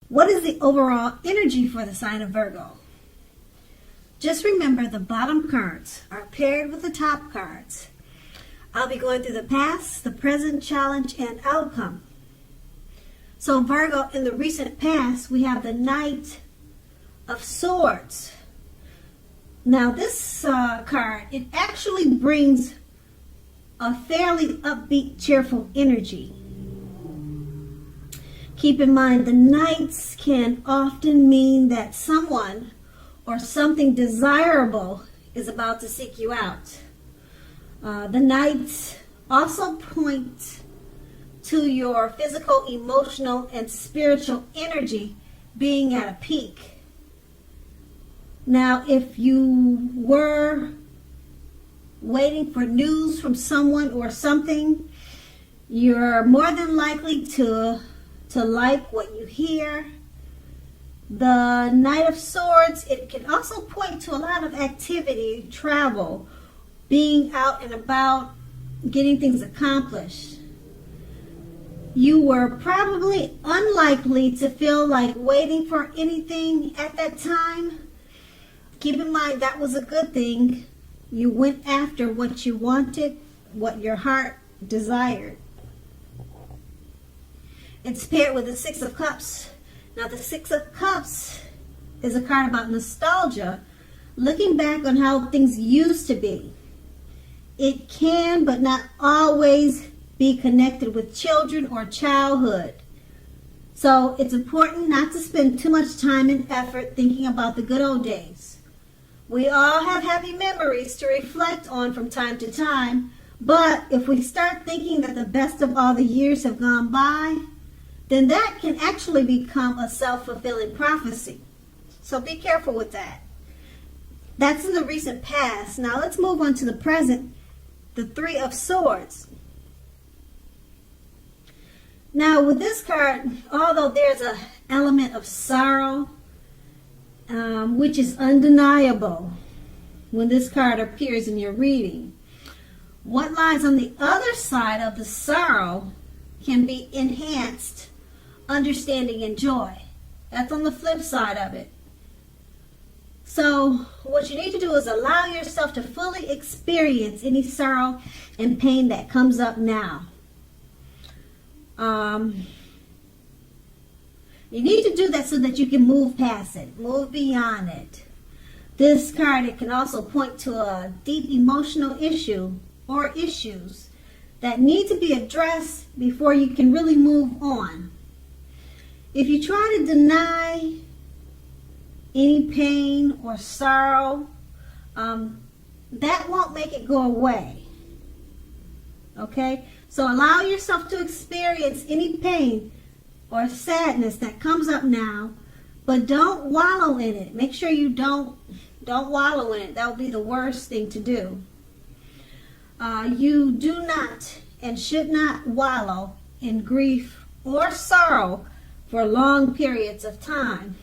What is the overall energy for the sign of Virgo? Just remember the bottom cards are paired with the top cards. I'll be going through the past, the present, challenge, and outcome. So Virgo, in the recent past, we have the Knight of Swords. Now this card, it actually brings a fairly upbeat, cheerful energy. Keep in mind, the Knights can often mean that someone or something desirable is about to seek you out. The Knights also point to your physical, emotional, and spiritual energy being at a peak. Now, if you were waiting for news from someone or something, you're more than likely to like what you hear. The Knight of Swords, it can also point to a lot of activity, travel, being out and about, getting things accomplished. You were probably unlikely to feel like waiting for anything at that time. Keep in mind that was a good thing. You went after what you wanted, what your heart desired. It's paired with the Six of Cups. Now the Six of Cups is a card about nostalgia, looking back on how things used to be. It can, but not always, be connected with children or childhood. So it's important not to spend too much time and effort thinking about the good old days. We all have happy memories to reflect on from time to time, but if we start thinking that the best of all the years have gone by, then that can actually become a self-fulfilling prophecy. So be careful with that. That's in the recent past. Now let's move on to the present, the Three of Swords. Now with this card, although there's an element of sorrow, which is undeniable when this card appears in your reading, what lies on the other side of the sorrow can be enhanced understanding and joy. That's on the flip side of it. So what you need to do is allow yourself to fully experience any sorrow and pain that comes up now. You need to do that so that you can move past it, move beyond it. This card, it can also point to a deep emotional issue or issues that need to be addressed before you can really move on. If you try to deny any pain or sorrow, that won't make it go away. Okay? So allow yourself to experience any pain or sadness that comes up now, but don't wallow in it. Make sure you don't wallow in it. That would be the worst thing to do. You do not and should not wallow in grief or sorrow for long periods of time.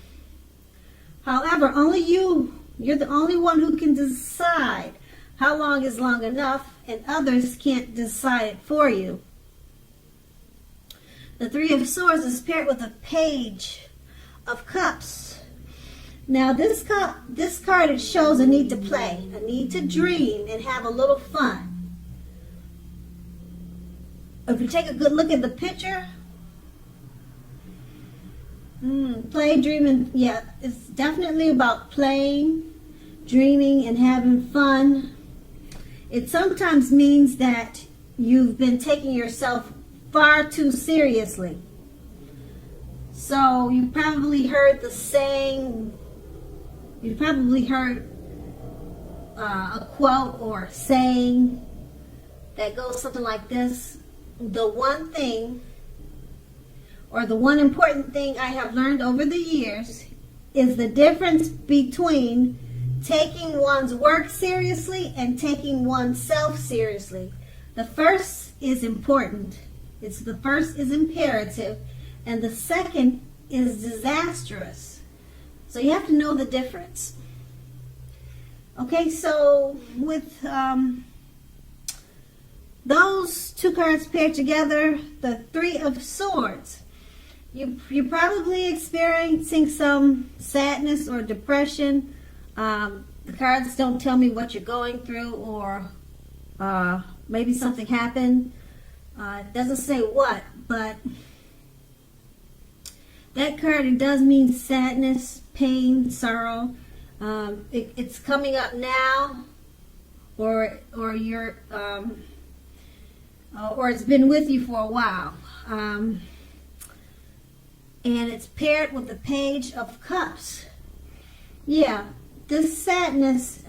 However, only you're the only one who can decide how long is long enough, and others can't decide it for you. The Three of Swords is paired with a Page of Cups. Now this card, it shows a need to play, a need to dream and have a little fun. If you take a good look at the picture, play, dreaming, yeah, it's definitely about playing, dreaming, and having fun. It sometimes means that you've been taking yourself far too seriously. So you probably heard the saying, you probably heard a quote or saying that goes something like this: the one thing, or the one important thing I have learned over the years is the difference between taking one's work seriously and taking oneself seriously. The first is important. The first is imperative, and the second is disastrous. So you have to know the difference. Okay, so with those two cards paired together, the Three of Swords, you probably experienced experiencing some sadness or depression, the cards don't tell me what you're going through, or maybe something happened. It doesn't say what, but that card, it does mean sadness, pain, sorrow. It's coming up now, or you're or it's been with you for a while. And it's paired with the Page of Cups. Yeah, this sadness,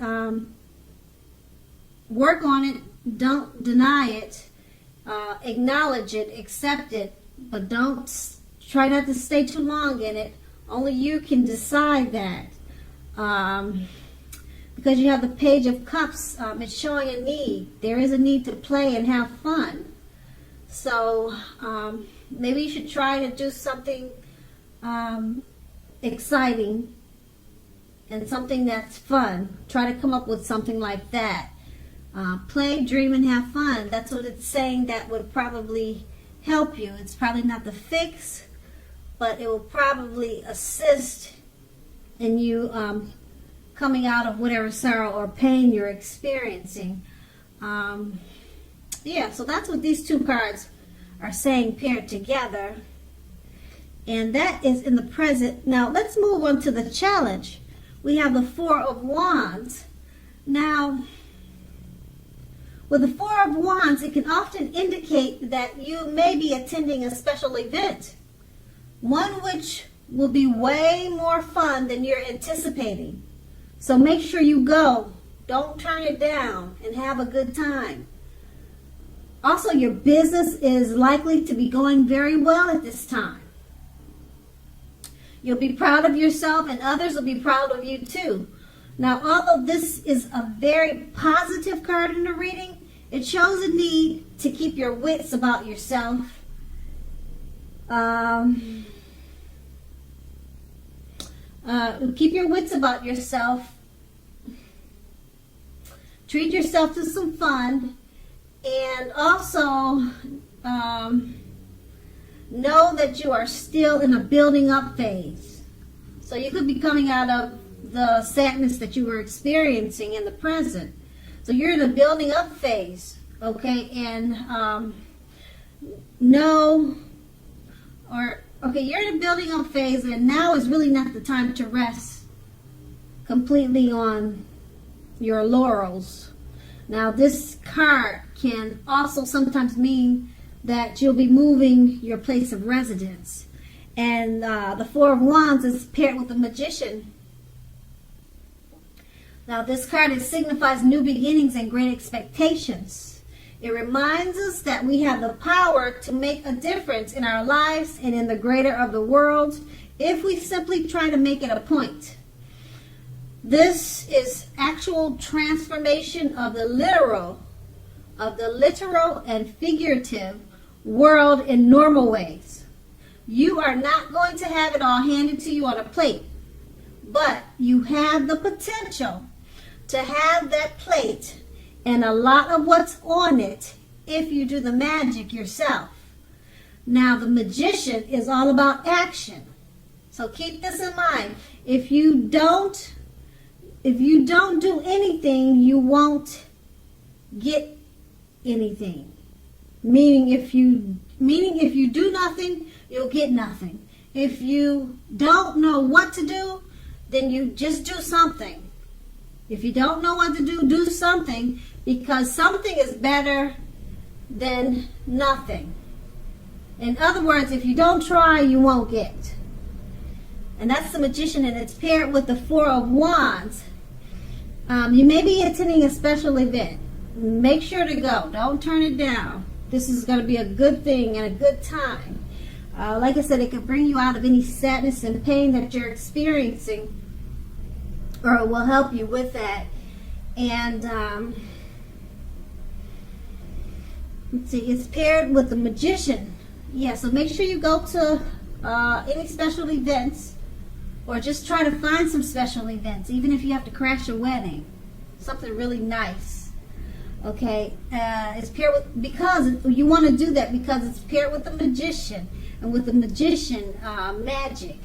work on it, don't deny it, acknowledge it, accept it, but don't try not to stay too long in it. Only you can decide that. Because you have the Page of Cups, it's showing a need. There is a need to play and have fun. So maybe you should try to do something exciting and something that's fun. Try to come up with something like that. Play, dream, and have fun. That's what it's saying that would probably help you. It's probably not the fix, but it will probably assist in you coming out of whatever sorrow or pain you're experiencing. Yeah, so that's what these two cards are saying paired together. And that is in the present. Now, let's move on to the challenge. We have the Four of Wands. Now, with the Four of Wands, it can often indicate that you may be attending a special event, one which will be way more fun than you're anticipating. So make sure you go. Don't turn it down, and have a good time. Also, your business is likely to be going very well at this time. You'll be proud of yourself, and others will be proud of you too. Now, although this is a very positive card in the reading, it shows a need to keep your wits about yourself. Keep your wits about yourself. Treat yourself to some fun. And also, know that you are still in a building up phase. So you could be coming out of the sadness that you were experiencing in the present. So you're in a building up phase, okay? And you're in a building up phase, and now is really not the time to rest completely on your laurels. Now, this card can also sometimes mean that you'll be moving your place of residence. And the Four of Wands is paired with the Magician. Now, this card, it signifies new beginnings and great expectations. It reminds us that we have the power to make a difference in our lives and in the greater of the world if we simply try to make it a point. This is actual transformation of the literal and figurative world in normal ways. You are not going to have it all handed to you on a plate, but you have the potential to have that plate and a lot of what's on it if you do the magic yourself. Now, the Magician is all about action. So keep this in mind. If you don't do anything, you won't get anything. Meaning if you do nothing, you'll get nothing. If you don't know what to do, then you just do something. If you don't know what to do, do something, because something is better than nothing. In other words, if you don't try, you won't get. And that's the Magician, and it's paired with the Four of Wands. You may be attending a special event. Make sure to go. Don't turn it down. This is going to be a good thing and a good time. Like I said, it can bring you out of any sadness and pain that you're experiencing, or it will help you with that. And let's see, it's paired with the Magician. Yeah, so make sure you go to any special events, or just try to find some special events, even if you have to crash a wedding. Something really nice. Okay, it's paired with, because you want to do that because it's paired with the Magician, and with the Magician, magic.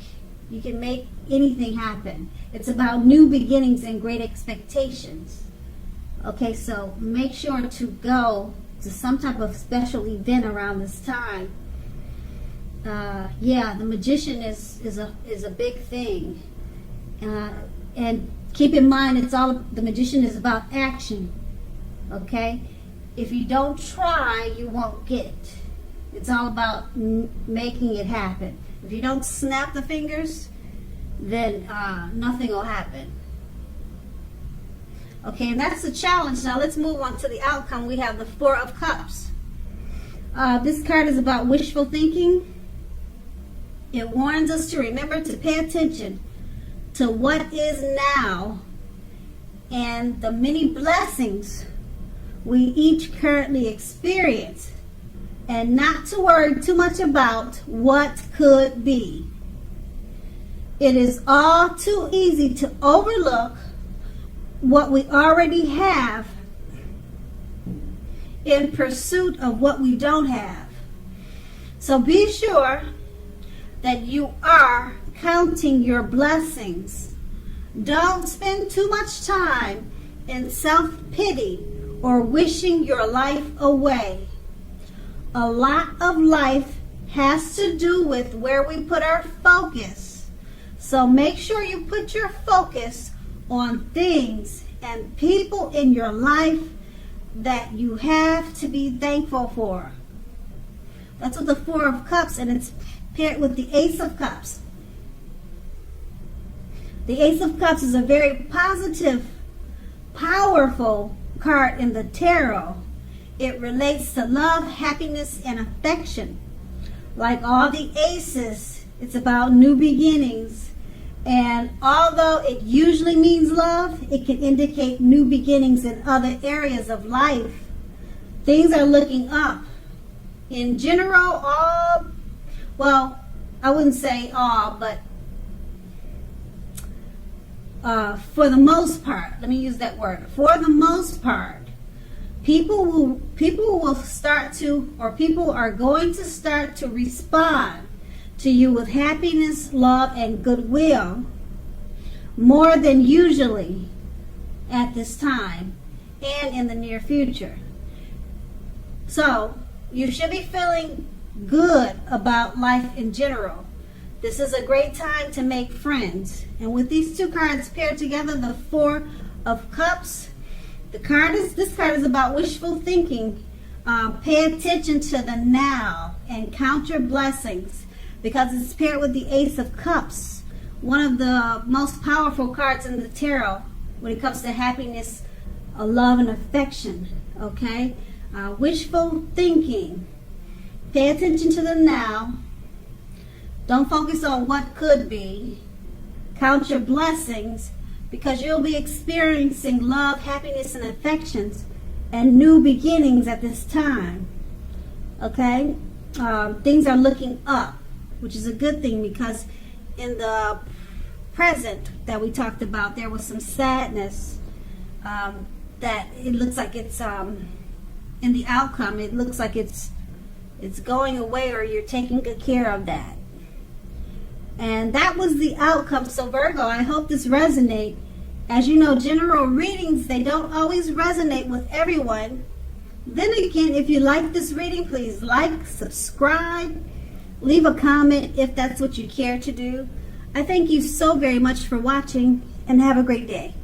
You can make anything happen. It's about new beginnings and great expectations. Okay, so make sure to go to some type of special event around this time. Yeah, the Magician is a big thing. And keep in mind, the Magician is about action. Okay, if you don't try, you won't get. It's all about making it happen. If you don't snap the fingers, then nothing will happen. Okay, and that's the challenge. Now let's move on to the outcome. We have the Four of Cups. This card is about wishful thinking. It warns us to remember to pay attention to what is now and the many blessings we each currently experience, and not to worry too much about what could be. It is all too easy to overlook what we already have in pursuit of what we don't have. So be sure that you are counting your blessings. Don't spend too much time in self-pity or wishing your life away. A lot of life has to do with where we put our focus. So make sure you put your focus on things and people in your life that you have to be thankful for. That's what the Four of Cups, and it's paired with the Ace of Cups. The Ace of Cups is a very positive, powerful card in the tarot. It relates to love, happiness, and affection. Like all the aces, it's about new beginnings. And although it usually means love, it can indicate new beginnings in other areas of life. Things are looking up. In general, well, I wouldn't say all, but for the most part, let me use that word. For the most part, people will start to, or people are going to start to respond to you with happiness, love, and goodwill more than usually at this time and in the near future. So you should be feeling good about life in general. This is a great time to make friends. And with these two cards paired together, the Four of Cups, this card is about wishful thinking. Pay attention to the now and count your blessings, because it's paired with the Ace of Cups, one of the most powerful cards in the tarot when it comes to happiness, love, and affection. Okay, wishful thinking. Pay attention to the now. Don't focus on what could be. Count your blessings, because you'll be experiencing love, happiness, and affections and new beginnings at this time. Okay? Things are looking up, which is a good thing, because in the present that we talked about, there was some sadness that it looks like it's in the outcome, it looks like it's going away, or you're taking good care of that. And that was the outcome. So Virgo, I hope this resonates. As you know, general readings, they don't always resonate with everyone. Then again, if you like this reading, please like, subscribe, leave a comment if that's what you care to do. I thank you so very much for watching, and have a great day.